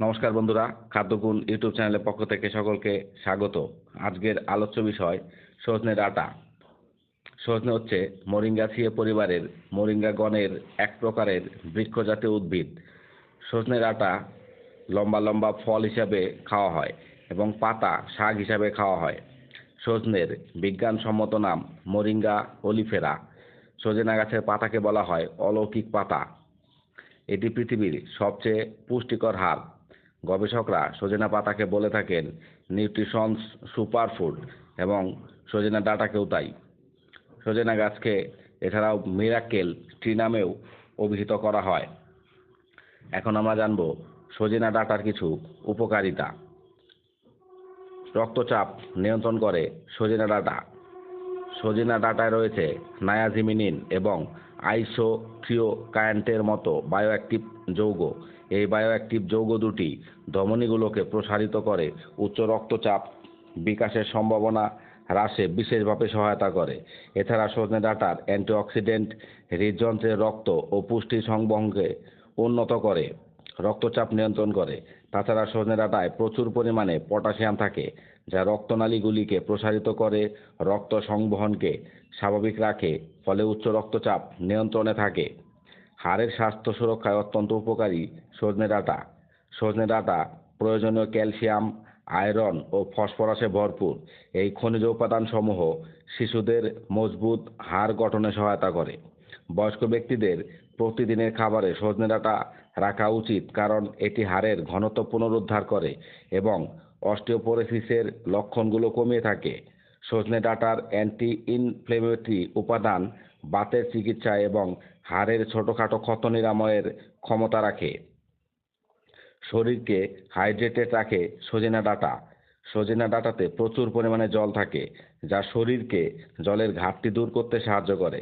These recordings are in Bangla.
নমস্কার বন্ধুরা, খাদ্যগুণ ইউটিউব চ্যানেলের পক্ষ থেকে সকলকে স্বাগত। আজকের আলোচ্য বিষয় সজনে ডাঁটা। সজনে হচ্ছে মরিঙ্গাসিয়ে পরিবারের মোরিঙ্গা গণের এক প্রকারের বৃক্ষজাতীয় উদ্ভিদ। সজনে ডাঁটা লম্বা লম্বা ফল হিসাবে খাওয়া হয় এবং পাতা শাক হিসাবে খাওয়া হয়। সজনের বিজ্ঞানসম্মত নাম মোরিঙ্গা ওলিফেরা। সজনা গাছের পাতাকে বলা হয় অলৌকিক পাতা। এটি পৃথিবীর সবচেয়ে পুষ্টিকর হার। গবেষকরা সজনা পাতাকে বলে থাকেন নিউট্রিশনস সুপারফুড এবং সজনা ডাঁটাকেও তাই। সজনা গাছকে এছাড়াও মিরাকেল ট্রি নামেও অভিহিত করা হয়। এখন আমরা জানব সজনা ডাঁটার কিছু উপকারিতা। রক্তচাপ নিয়ন্ত্রণ করে সজনা ডাঁটা। সজনা ডাঁটায় রয়েছে নায়াজিমিনিন এবং আইসোথিওকায়ান্টের মতো বায়োঅ্যাক্টিভ যৌগ। এই বায়োঅ্যাক্টিভ যৌগ দুটি ধমনীগুলোকে প্রসারিত করে উচ্চ রক্তচাপ বিকাশের সম্ভাবনা হ্রাসে বিশেষভাবে সহায়তা করে। এছাড়া সজনে ডাঁটার অ্যান্টিঅক্সিডেন্ট হৃদযন্ত্রের রক্ত ও পুষ্টি সংবহনকে উন্নত করে, রক্তচাপ নিয়ন্ত্রণ করে। তাছাড়া সজনে ডাঁটায় প্রচুর পরিমাণে পটাশিয়াম থাকে, যা রক্তনালীগুলিকে প্রসারিত করে রক্ত সংবহনকে স্বাভাবিক রাখে, ফলে উচ্চ রক্তচাপ নিয়ন্ত্রণে থাকে। হাড়ের স্বাস্থ্য সুরক্ষায় অত্যন্ত উপকারী সজনে ডাঁটা। সজনে ডাঁটা প্রয়োজনীয় ক্যালসিয়াম, আয়রন ও ফসফরাসে ভরপুর। এই খনিজ উপাদানসমূহ শিশুদের মজবুত হাড় গঠনে সহায়তা করে। বয়স্ক ব্যক্তিদের প্রতিদিনের খাবারে সজনে ডাঁটা রাখা উচিত, কারণ এটি হাড়ের ঘনত্ব পুনরুদ্ধার করে এবং অস্টিওপোরোসিসের লক্ষণগুলো কমিয়ে থাকে। সজনে ডাঁটার অ্যান্টি ইনফ্লেমেটরি উপাদান বাতের চিকিৎসায় এবং হাড়ের ছোটখাটো ক্ষত নিরাময়ের ক্ষমতা রাখে। শরীরকে হাইড্রেটেড রাখে সজনে ডাঁটা। সজনে ডাঁটাতে প্রচুর পরিমাণে জল থাকে, যা শরীরকে জলের ঘাটতি দূর করতে সাহায্য করে।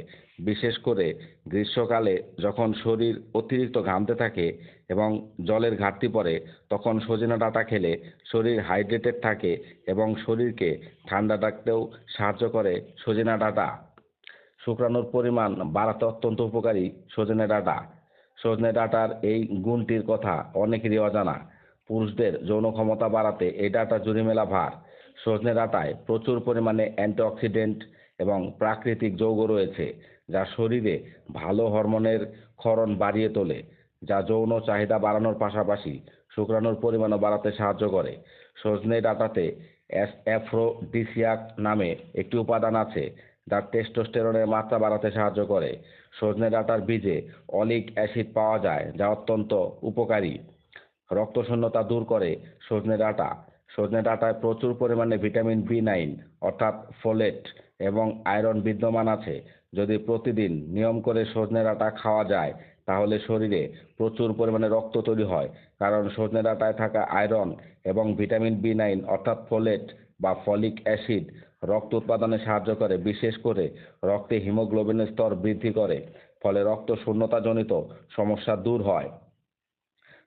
বিশেষ করে গ্রীষ্মকালে যখন শরীর অতিরিক্ত ঘামতে থাকে এবং জলের ঘাটতি পড়ে, তখন সজনে ডাঁটা খেলে শরীর হাইড্রেটেড থাকে এবং শরীরকে ঠান্ডা রাখতেও সাহায্য করে সজনে ডাঁটা। শুক্রাণুর পরিমাণ বাড়াতে অত্যন্ত উপকারী সজনে ডাঁটা। সজনে ডাঁটার এই গুণটির কথা অনেকেরই অজানা। পুরুষদের যৌন ক্ষমতা বাড়াতে এই ডাঁটা জুড়ি মেলা ভার। সজনে ডাঁটায় প্রচুর পরিমাণে অ্যান্টিঅক্সিডেন্ট এবং প্রাকৃতিক যৌগ রয়েছে, যা শরীরে ভালো হরমোনের ক্ষরণ বাড়িয়ে তোলে, যা যৌন চাহিদা বাড়ানোর পাশাপাশি শুক্রাণুর পরিমাণও বাড়াতে সাহায্য করে। সজনে ডাঁটাতে অ্যাফ্রোডিসিয়াক নামে একটি উপাদান আছে, যা টেস্টোস্টেরনের মাত্রা বাড়াতে সাহায্য করে। সজনে ডাঁটার বীজে অলিক অ্যাসিড পাওয়া যায়, যা অত্যন্ত উপকারী। রক্তশূন্যতা দূর করে সজনে ডাঁটা। সজনে ডাঁটায় প্রচুর পরিমাণে ভিটামিন বি9 অর্থাৎ ফোলেট এবং আয়রন বিদ্যমান আছে। যদি প্রতিদিন নিয়ম করে সজনে ডাঁটা খাওয়া যায়, তাহলে শরীরে প্রচুর পরিমাণে রক্ত তৈরি হয়, কারণ সজনে ডাঁটায় থাকা আয়রন এবং ভিটামিন বি9 অর্থাৎ ফোলেট বা ফলিক অ্যাসিড রক্ত উৎপাদনে সাহায্য করে, বিশেষ করে রক্তে হিমোগ্লোবিনের স্তর বৃদ্ধি করে, ফলে রক্ত শূন্যতাজনিত সমস্যা দূর হয়।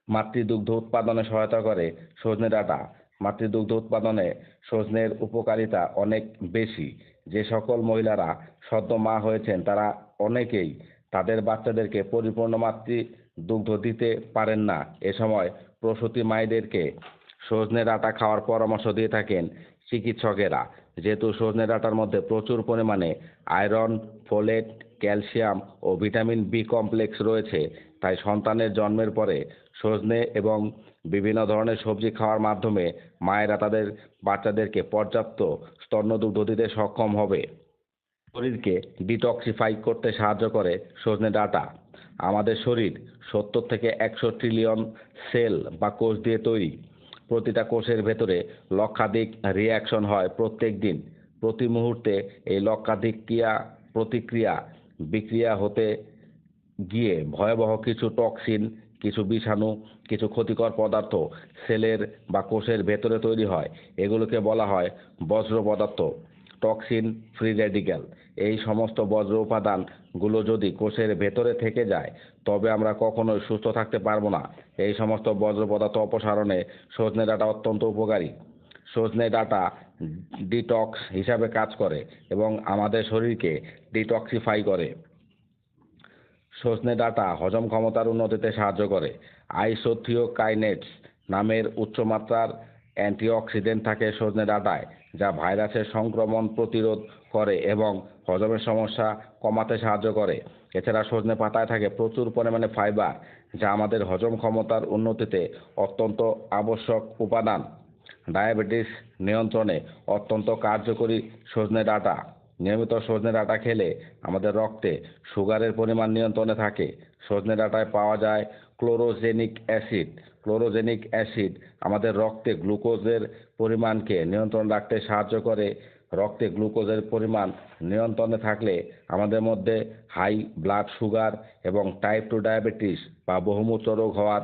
মাতৃদুগ্ধ উৎপাদনে সহায়তা করে সজনে ডাঁটা। মাতৃদুগ্ধ উৎপাদনে সজনের উপকারিতা অনেক বেশি। যে সকল মহিলারা সদ্য মা হয়েছেন, তারা অনেকেই তাদের বাচ্চাদেরকে পরিপূর্ণ মাতৃদুগ্ধ দিতে পারেন না। এ সময় প্রসূতি মায়েদেরকে সজনে ডাঁটা খাওয়ার পরামর্শ দিয়ে থাকেন চিকিৎসকেরা। যেহেতু সজনে ডাঁটার মধ্যে প্রচুর পরিমাণে আয়রন, ফোলেট, ক্যালসিয়াম ও ভিটামিন বি কমপ্লেক্স রয়েছে, তাই সন্তানের জন্মের পরে সজনে এবং বিভিন্ন ধরনের সবজি খাওয়ার মাধ্যমে মায়েরা তাদের বাচ্চাদেরকে পর্যাপ্ত স্তন্যদুগ্ধ দিতে সক্ষম হবে। শরীরকে ডিটক্সিফাই করতে সাহায্য করে সজনে ডাঁটা। আমাদের শরীর 70 থেকে 100 ট্রিলিয়ন সেল বা কোষ দিয়ে তৈরি। প্রতিটা কোষের ভেতরে লক্ষাধিক রিঅ্যাকশন হয় প্রত্যেক দিন। প্রতি মুহূর্তে এই লক্ষাধিক প্রতিক্রিয়া বিক্রিয়া হতে গিয়ে ভয়াবহ কিছু টক্সিন, কিছু বিষাণু, কিছু ক্ষতিকর পদার্থ সেলের বা কোষের ভেতরে তৈরি হয়। এগুলোকে বলা হয় বজ্র পদার্থ, টক্সিন, ফ্রি রেডিক্যাল। এই সমস্ত বজ্র উপাদানগুলো যদি কোষের ভেতরে থেকে যায়, তবে আমরা কখনোই সুস্থ থাকতে পারবো না। এই সমস্ত বজ্র পদার্থ অপসারণে সজনে ডাঁটা অত্যন্ত উপকারী। সজনে ডাঁটা ডিটক্স হিসাবে কাজ করে এবং আমাদের শরীরকে ডিটক্সিফাই করে। সজনে ডাঁটা হজম ক্ষমতার উন্নতিতে সাহায্য করে। আইসোথিওকাইনেটস নামের উচ্চমাত্রার অ্যান্টিঅক্সিডেন্ট থাকে সজনে ডাঁটায়, যা ভাইরাসের সংক্রমণ প্রতিরোধ করে এবং হজমের সমস্যা কমাতে সাহায্য করে। এছাড়া সজনে পাতায় থাকে প্রচুর পরিমাণে ফাইবার, যা আমাদের হজম ক্ষমতার উন্নতিতে অত্যন্ত আবশ্যক উপাদান। ডায়াবেটিস নিয়ন্ত্রণে অত্যন্ত কার্যকরী সজনে ডাঁটা। নিয়মিত সজনে ডাঁটা খেলে আমাদের রক্তে সুগারের পরিমাণ নিয়ন্ত্রণে থাকে। সজনে ডাঁটায় পাওয়া যায় ক্লোরোজেনিক অ্যাসিড। ক্লোরোজেনিক অ্যাসিড আমাদের রক্তে গ্লুকোজের পরিমাণকে নিয়ন্ত্রণ রাখতে সাহায্য করে। রক্তে গ্লুকোজের পরিমাণ নিয়ন্ত্রণে থাকলে আমাদের মধ্যে হাই ব্লাড সুগার এবং টাইপ 2 ডায়াবেটিস বা বহুমূত্র রোগ হওয়ার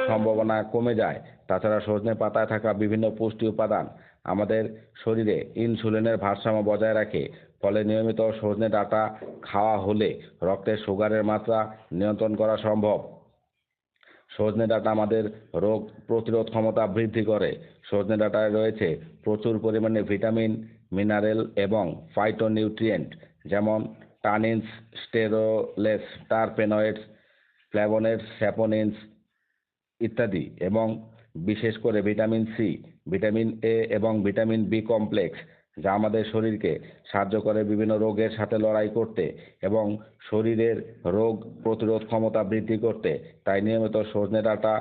সম্ভাবনা কমে যায়। তাছাড়া সজনে পাতায় থাকা বিভিন্ন পুষ্টি উপাদান আমাদের শরীরে ইনসুলিনের ভারসাম্য বজায় রাখে। ফলে নিয়মিত সজনে ডাঁটা খাওয়া হলে রক্তে সুগারের মাত্রা নিয়ন্ত্রণ করা সম্ভব। সজনে ডাঁটা আমাদের রোগ প্রতিরোধ ক্ষমতা বৃদ্ধি করে। সজনে ডাঁটায় রয়েছে প্রচুর পরিমাণে ভিটামিন, মিনারেল এবং ফাইটোনিউট্রিয়েন্ট, যেমন টানিনস, স্টেরোলেস, টারপেনয়েডস, ফ্ল্যাভোনয়েডস, স্যাপোনিনস ইত্যাদি, এবং বিশেষ করে ভিটামিন সি, ভিটামিন এ এবং ভিটামিন বি কমপ্লেক্স, যা আমাদের শরীরকে সাহায্য করে বিভিন্ন রোগের সাথে লড়াই করতে এবং শরীরের রোগ প্রতিরোধ ক্ষমতা বৃদ্ধি করতে। তাই নিয়মিত সজনে ডাঁটা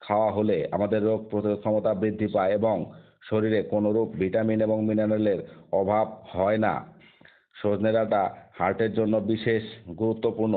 খাওয়া হলে আমাদের রোগ প্রতিরোধ ক্ষমতা বৃদ্ধি পায় এবং শরীরে কোনোরূপ ভিটামিন এবং মিনারেলের অভাব হয় না। সজনে ডাঁটা হার্টের জন্য বিশেষ গুরুত্বপূর্ণ।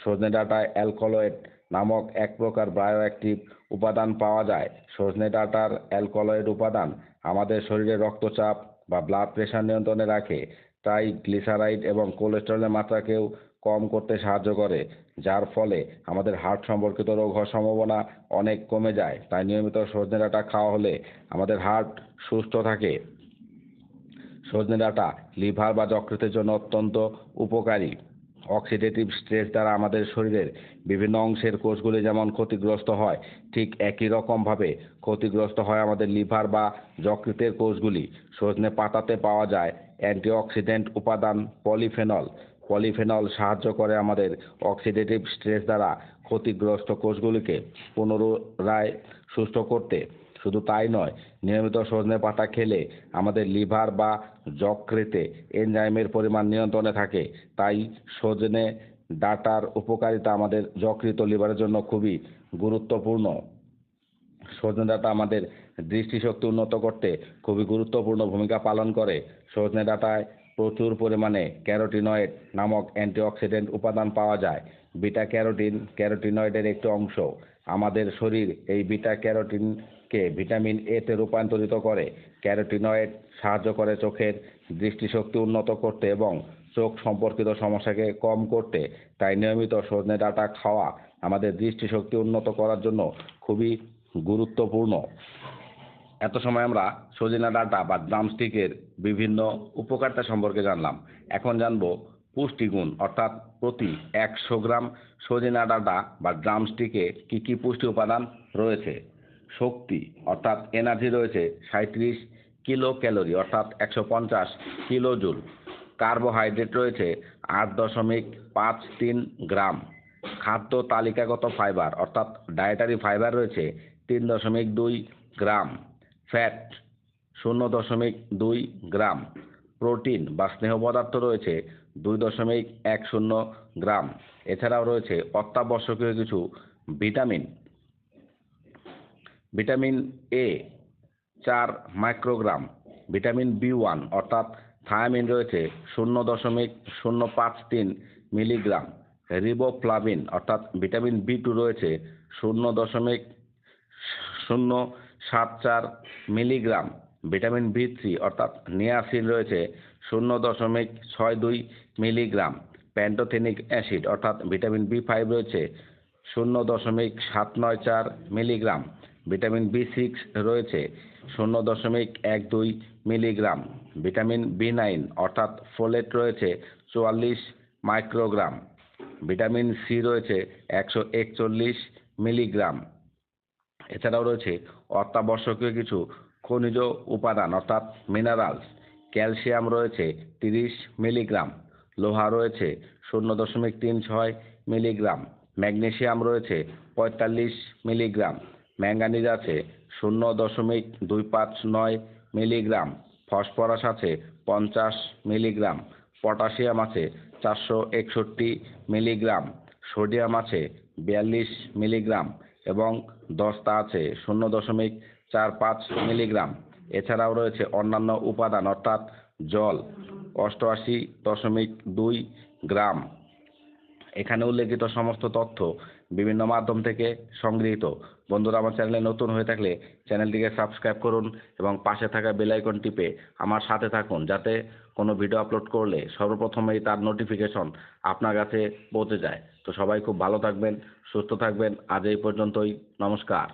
সজনে ডাঁটায় অ্যালকলয়েড নামক এক প্রকার বায়োঅ্যাক্টিভ উপাদান পাওয়া যায়। সজনে ডাঁটার অ্যালকলয়েড উপাদান আমাদের শরীরে রক্তচাপ বা ব্লাড প্রেশার নিয়ন্ত্রণে রাখে। তাই গ্লিসারাইড এবং কোলেস্টেরলের মাত্রাকেও কম করতে সাহায্য করে, যার ফলে আমাদের হার্ট সম্পর্কিত রোগ হওয়ার সম্ভাবনা অনেক কমে যায়। তাই নিয়মিত সজনে ডাঁটা খাওয়া হলে আমাদের হার্ট সুস্থ থাকে। সজনে ডাঁটা লিভার বা যকৃতের জন্য অত্যন্ত উপকারী। অক্সিডেটিভ স্ট্রেস দ্বারা আমাদের শরীরের বিভিন্ন অংশের কোষগুলি যেমন ক্ষতিগ্রস্ত হয়, ঠিক একই রকমভাবে ক্ষতিগ্রস্ত হয় আমাদের লিভার বা যকৃতের কোষগুলি। সজনে পাতাতে পাওয়া যায় অ্যান্টিঅক্সিডেন্ট উপাদান পলিফেনল। পলিফেনল সাহায্য করে আমাদের অক্সিডেটিভ স্ট্রেস দ্বারা ক্ষতিগ্রস্ত কোষগুলিকে পুনরায় সুস্থ করতে। শুধু তাই নয়, নিয়মিত সজনে পাতা খেলে আমাদের লিভার বা যকৃতে এনজাইমের পরিমাণ নিয়ন্ত্রণে থাকে। তাই সজনে ডাঁটার উপকারিতা আমাদের যকৃত ও লিভারের জন্য খুবই গুরুত্বপূর্ণ। সজনে ডাঁটা আমাদের দৃষ্টিশক্তি উন্নত করতে খুবই গুরুত্বপূর্ণ ভূমিকা পালন করে। সজনে ডাঁটায় প্রচুর পরিমাণে ক্যারোটিনয়েড নামক অ্যান্টিঅক্সিডেন্ট উপাদান পাওয়া যায়। বিটা ক্যারোটিন ক্যারোটিনয়েডের একটি অংশ। আমাদের শরীর এই বিটা ক্যারোটিনকে ভিটামিন এ তে রূপান্তরিত করে। ক্যারোটিনয়েড সাহায্য করে চোখের দৃষ্টিশক্তি উন্নত করতে এবং চোখ সম্পর্কিত সমস্যাকে কম করতে। তাই নিয়মিত সজনে ডাঁটা খাওয়া আমাদের দৃষ্টিশক্তি উন্নত করার জন্য খুবই গুরুত্বপূর্ণ। এত সময় আমরা সজনে ডাঁটা বা ড্রামস্টিকের বিভিন্ন উপকারিতা সম্পর্কে জানলাম। এখন জানবো পুষ্টিগুণ, অর্থাৎ প্রতি 100 গ্রাম সজনে ডাঁটা বা ড্রামস্টিকে কি কি পুষ্টি উপাদান রয়েছে। শক্তি অর্থাৎ এনার্জি রয়েছে 37 কিলো ক্যালোরি অর্থাৎ 150 কিলো জুল। কার্বোহাইড্রেট রয়েছে 8.53 গ্রাম। খাদ্য তালিকাগত ফাইবার অর্থাৎ ডায়েটারি ফাইবার রয়েছে 3.2 গ্রাম। ফ্যাট 0.2 গ্রাম। প্রোটিন বা স্নেহ পদার্থ রয়েছে 2.10 গ্রাম। এছাড়াও রয়েছে অত্যাবশ্যকীয় কিছু vitamin. Vitamin A 4 microgram. Vitamin B one অর্থাৎ থায়ামিন রয়েছে 0.053 মিলিগ্রাম। রিবোফ্লাভিন অর্থাৎ ভিটামিন বি2 রয়েছে 0.074 মিলিগ্রাম। ভিটামিন বি3 অর্থাৎ নিয়াসিন রয়েছে 0.62 মিলিগ্রাম। প্যান্টোথেনিক অ্যাসিড অর্থাৎ ভিটামিন বি5 রয়েছে 0.794 মিলিগ্রাম। ভিটামিন বি6 রয়েছে 0.12 মিলিগ্রাম। ভিটামিন বি9 অর্থাৎ ফোলেট রয়েছে 44 মাইক্রোগ্রাম। ভিটামিন সি রয়েছে 141 মিলিগ্রাম। এছাড়াও রয়েছে অত্যাবশ্যকীয় কিছু খনিজ উপাদান অর্থাৎ মিনারেলস। ক্যালসিয়াম রয়েছে 30 মিলিগ্রাম। লোহা রয়েছে 0.36 মিলিগ্রাম। ম্যাগনেসিয়াম রয়েছে 45 মিলিগ্রাম। ম্যাঙ্গানিজ আছে 0.259 মিলিগ্রাম, ফসফরাস আছে 50 মিলিগ্রাম, পটাশিয়াম আছে 461 মিলিগ্রাম, সোডিয়াম আছে 42 মিলিগ্রাম এবং দস্তা আছে 0.45 মিলিগ্রাম। এছাড়াও রয়েছে অন্যান্য উপাদান অর্থাৎ জল 88.2 গ্রাম। এখানে উল্লেখিত সমস্ত তথ্য বিভিন্ন মাধ্যম থেকে সংগৃহীত। বন্ধুরা, আমার চ্যানেলে নতুন হয়ে থাকলে চ্যানেলটিকে সাবস্ক্রাইব করুন এবং পাশে থাকা বেল আইকন টিপে আমার সাথে থাকুন, যাতে কোনো ভিডিও আপলোড করলে সর্বপ্রথমেই তার নোটিফিকেশন আপনার কাছে পৌঁছে যায়। তো সবাই খুব ভালো থাকবেন, সুস্থ থাকবেন। আজ এই পর্যন্তই। নমস্কার।